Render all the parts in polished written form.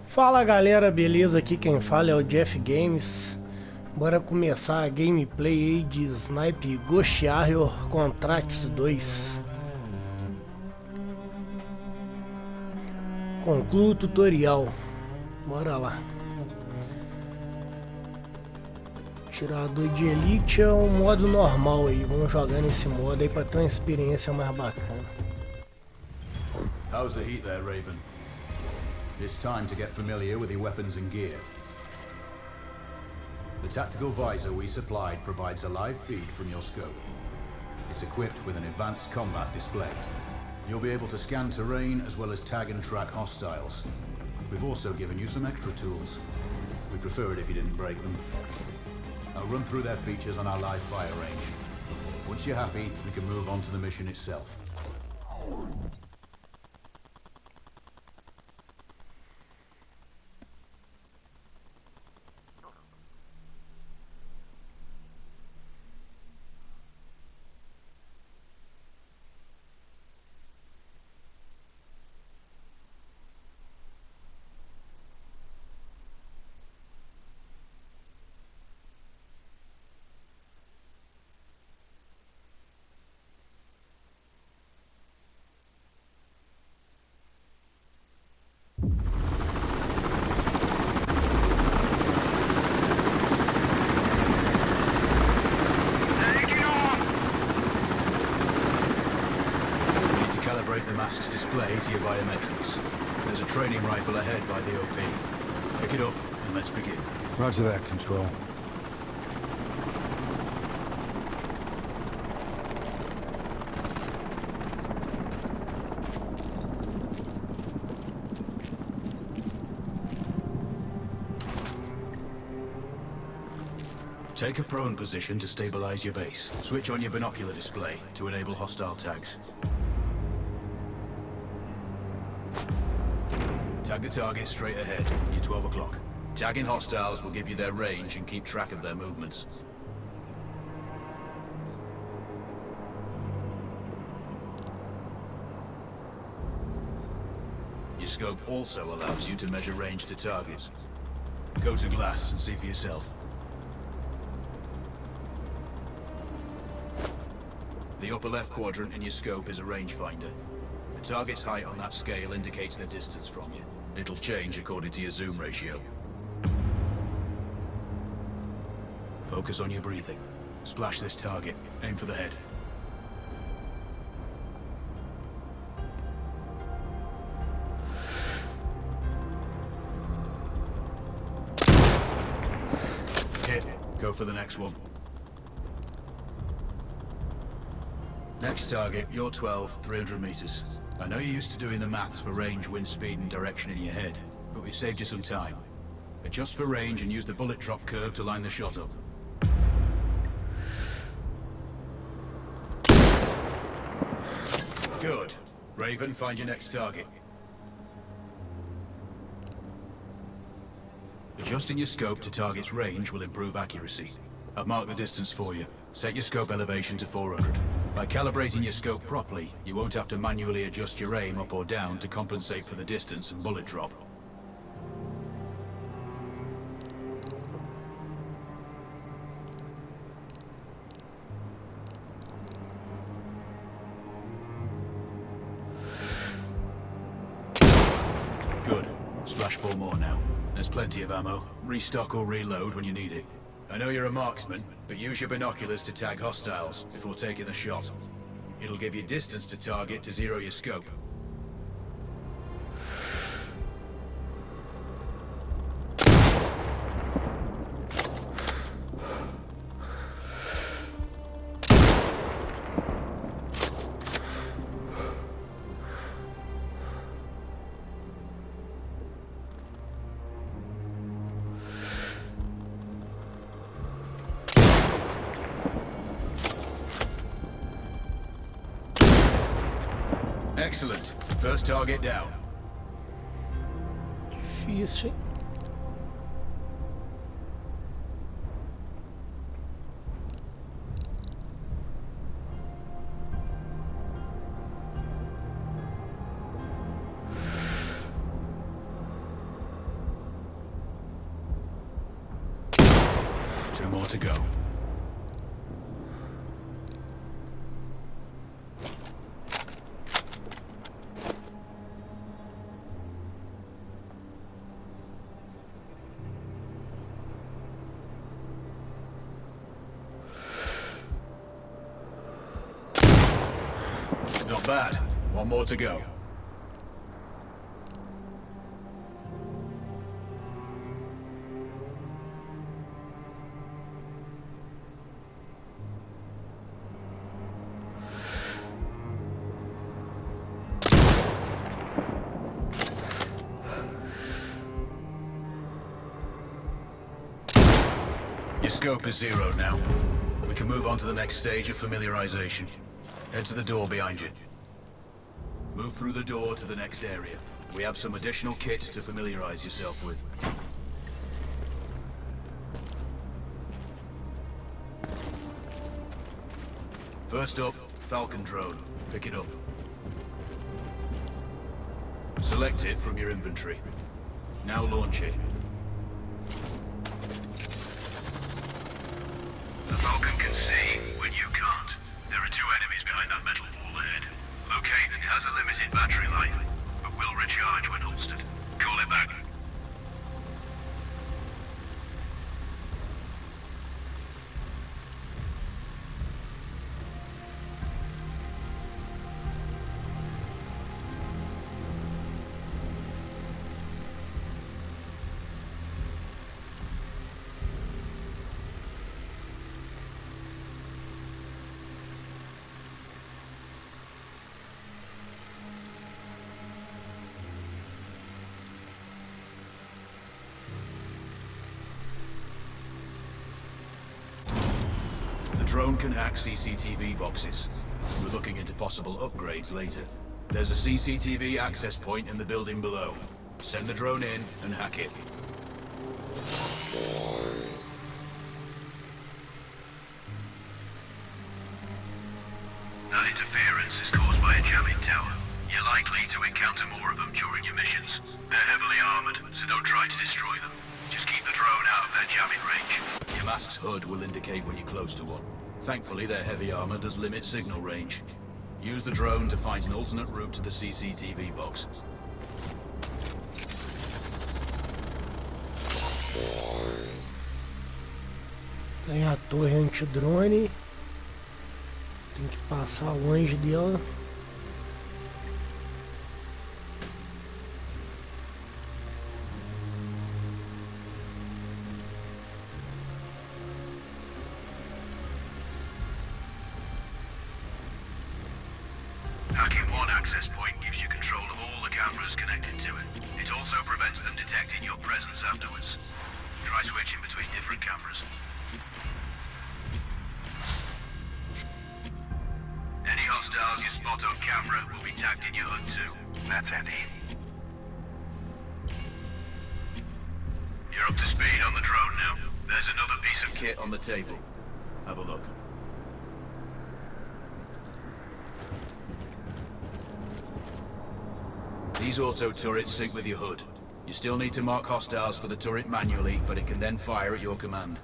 Fala galera, beleza? Aqui quem fala é o Jeff Games. Bora começar a gameplay aí de Snipe Ghost Warrior Contracts 2. Concluo o tutorial. Bora lá. Tirador de Elite é um modo normal aí. Vamos jogar nesse modo aí pra ter uma experiência mais bacana. How's the heat there, Raven? It's time to get familiar with your weapons and gear. The tactical visor we supplied provides a live feed from your scope. It's equipped with an advanced combat display. You'll be able to scan terrain as well as tag and track hostiles. We've also given you some extra tools. We'd prefer it if you didn't break them. I'll run through their features on our live fire range. Once you're happy, we can move on to the mission itself. The mask's display to your biometrics. There's a training rifle ahead by the OP. Pick it up and let's begin. Roger that, Control. Take a prone position to stabilize your base. Switch on your binocular display to enable hostile tags. Tag the target straight ahead. You're 12 o'clock. Tagging hostiles will give you their range and keep track of their movements. Your scope also allows you to measure range to targets. Go to glass and see for yourself. The upper left quadrant in your scope is a rangefinder. The target's height on that scale indicates their distance from you. It'll change according to your zoom ratio. Focus on your breathing. Splash this target. Aim for the head. Hit. Go for the next one. Next target, you're 12, 300 meters. I know you're used to doing the maths for range, wind speed, and direction in your head, but we've saved you some time. Adjust for range and use the bullet drop curve to line the shot up. Good. Raven, find your next target. Adjusting your scope to target's range will improve accuracy. I've marked the distance for you. Set your scope elevation to 400. By calibrating your scope properly, you won't have to manually adjust your aim up or down to compensate for the distance and bullet drop. Good. Splash 4 more now. There's plenty of ammo. Restock or reload when you need it. I know you're a marksman, but use your binoculars to tag hostiles before taking the shot. It'll give you distance to target to zero your scope. Excellent. First target down. Difícil, hein? Two more to go. Not bad. One more to go. Your scope is zero now. We can move on to the next stage of familiarization. Head to the door behind you. Move through the door to the next area. We have some additional kit to familiarize yourself with. First up, Falcon drone. Pick it up. Select it from your inventory. Now launch it. The Falcon can see when you can't. There are two enemies behind that metal wall ahead. Locate it has a limited battery life, but will recharge when holstered. Call it back. The drone can hack CCTV boxes. We're looking into possible upgrades later. There's a CCTV access point in the building below. Send the drone in and hack it. That interference is caused by a jamming tower. You're likely to encounter more of them during your missions. They're heavily armored, so don't try to destroy them. Just keep the drone out of their jamming range. Your mask's hood will indicate when you're close to one. Thankfully, their heavy armor does limit signal range. Use the drone to find an alternate route to the CCTV box. Tem a torre antidrone. Tem que passar longe dela. Hacking one access point gives you control of all the cameras connected to it. It also prevents them detecting your presence afterwards. Try switching between different cameras. Any hostiles you spot on camera will be tagged in your HUD too. That's handy. You're up to speed on the drone now. There's another piece of kit on the table. Have a look. These auto turrets sync with your HUD. You still need to mark hostiles for the turret manually, but it can then fire at your command.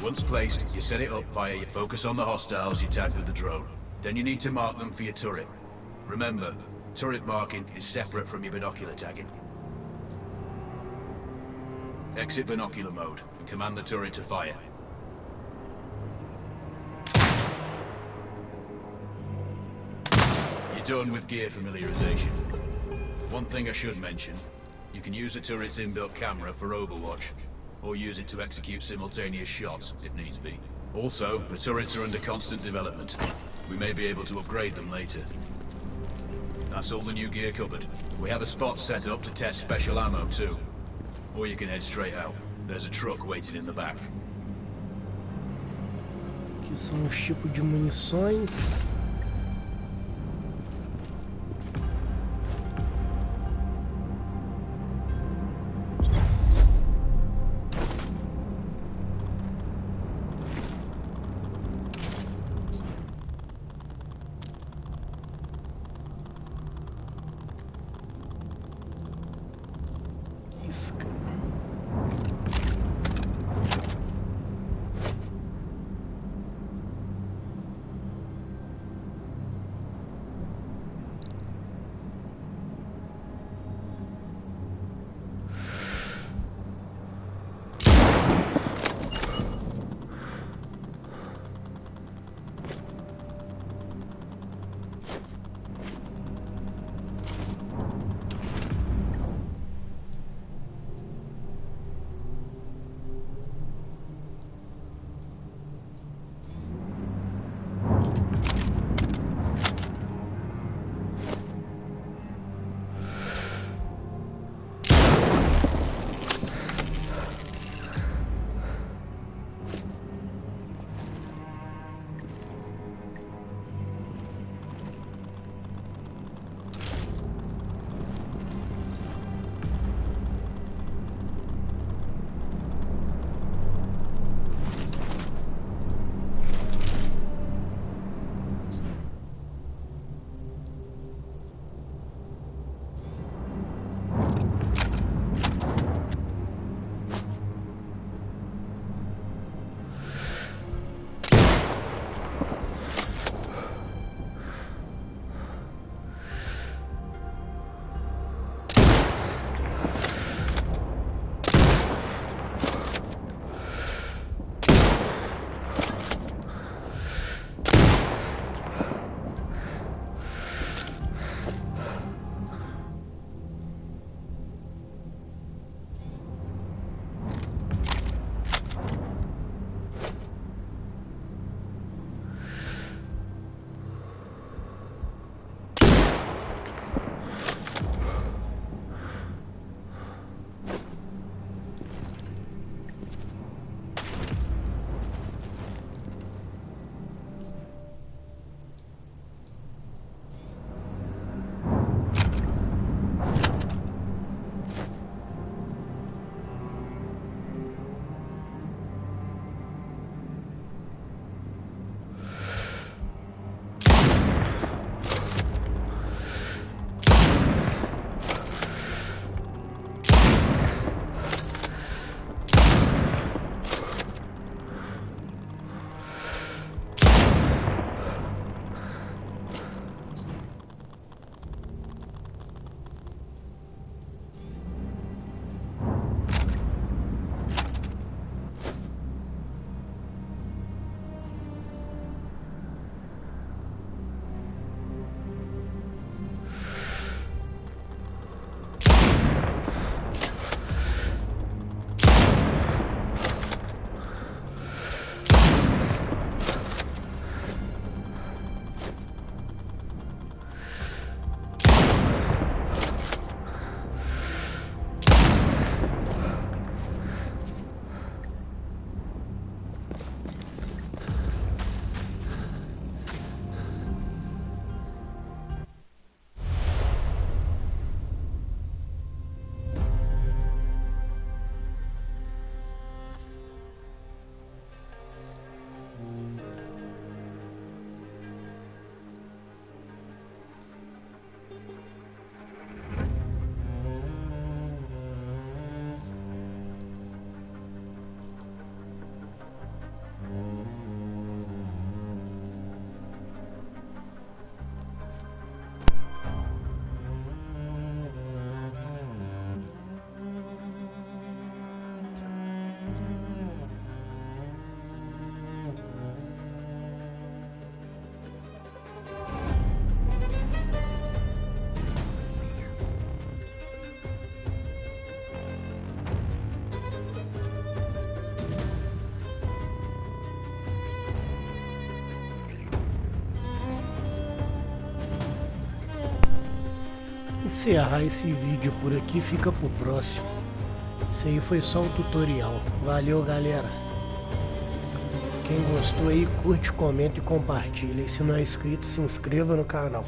Once placed, you set it up via your focus on the hostiles you tagged with the drone. Then you need to mark them for your turret. Remember, turret marking is separate from your binocular tagging. Exit binocular mode and command the turret to fire. You're done with gear familiarization. One thing I should mention, you can use a turret's inbuilt camera for overwatch, or use it to execute simultaneous shots if needs be. Also, the turrets are under constant development. We may be able to upgrade them later. That's all the new gear covered. We have a spot set up to test special ammo too. Or you can head straight out. There's a truck waiting in the back. Aqui são os tipos de munições. encerrar esse vídeo por aqui, fica pro próximo. Isso aí foi só um tutorial. Valeu, galera. Quem gostou aí, curte, comenta e compartilha. E se não é inscrito, se inscreva no canal.